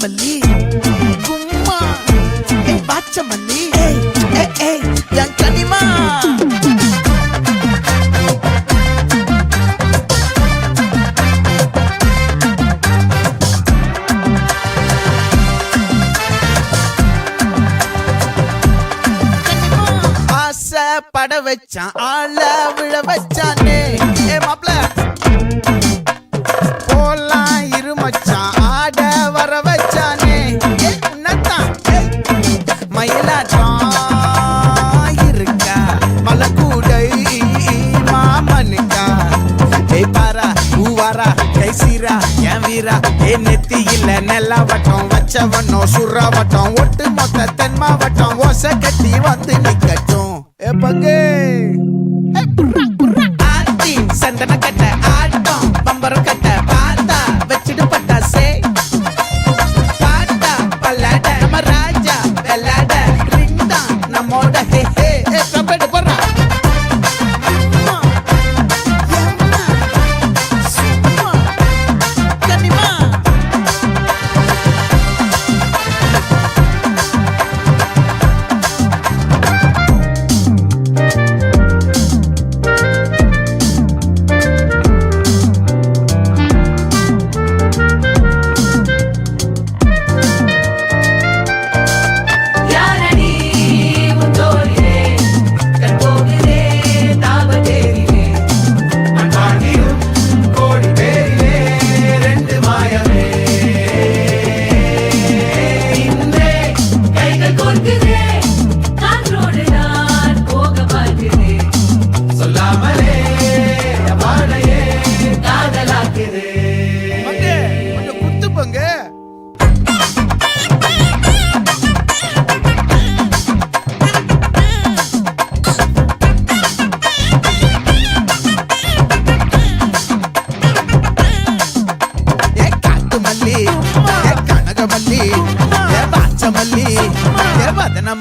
மல்லி கும்மா பாச்ச மல்லி என் கனிமா பட வச்சான் ஆள விழ வச்சானே மாப்ள போலாம் இருமச்சான் ஆட வர வச்சானே உன்னத்தான் மயிலாட்டம் இருக்கா மலக்கூடை மாமனுக்கா பாரா ஊவாரா கைசீரா என் வீரா நெத்தி இல்ல நெல்லா வட்டம் வச்சவனோ சுறா வட்டம் ஒட்டு மொத்த தென் மாவட்டம் ஓசை கட்டி வந்து நிக்கட்டும் பங்கே ஆத்தி சந்தன கட்ட ஆட்டம் பம்பரம் கட்ட பாத்தா வச்சிடு பட்டாசே பாட்டா பல்லாட நம்ம ராஜா வெள்ளாட ரிண்டா நம்மோட ஹே ஹே கபடி போறா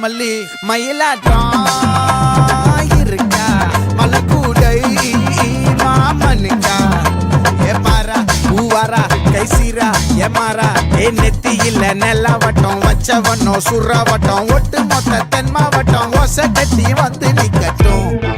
மல்லி மயிலாட்டம் இருக்கா மலக்கூடை மாமனுக்கா பாரா ஊவாரா கைசீரா மாறா நெத்தி இல்ல நெல்லா வட்டம் வச்சவனோ சுறா வட்டம் ஒட்டு மொத்த தென் மாவட்டம் ஓசை கட்டி வந்து நிக்கட்டும்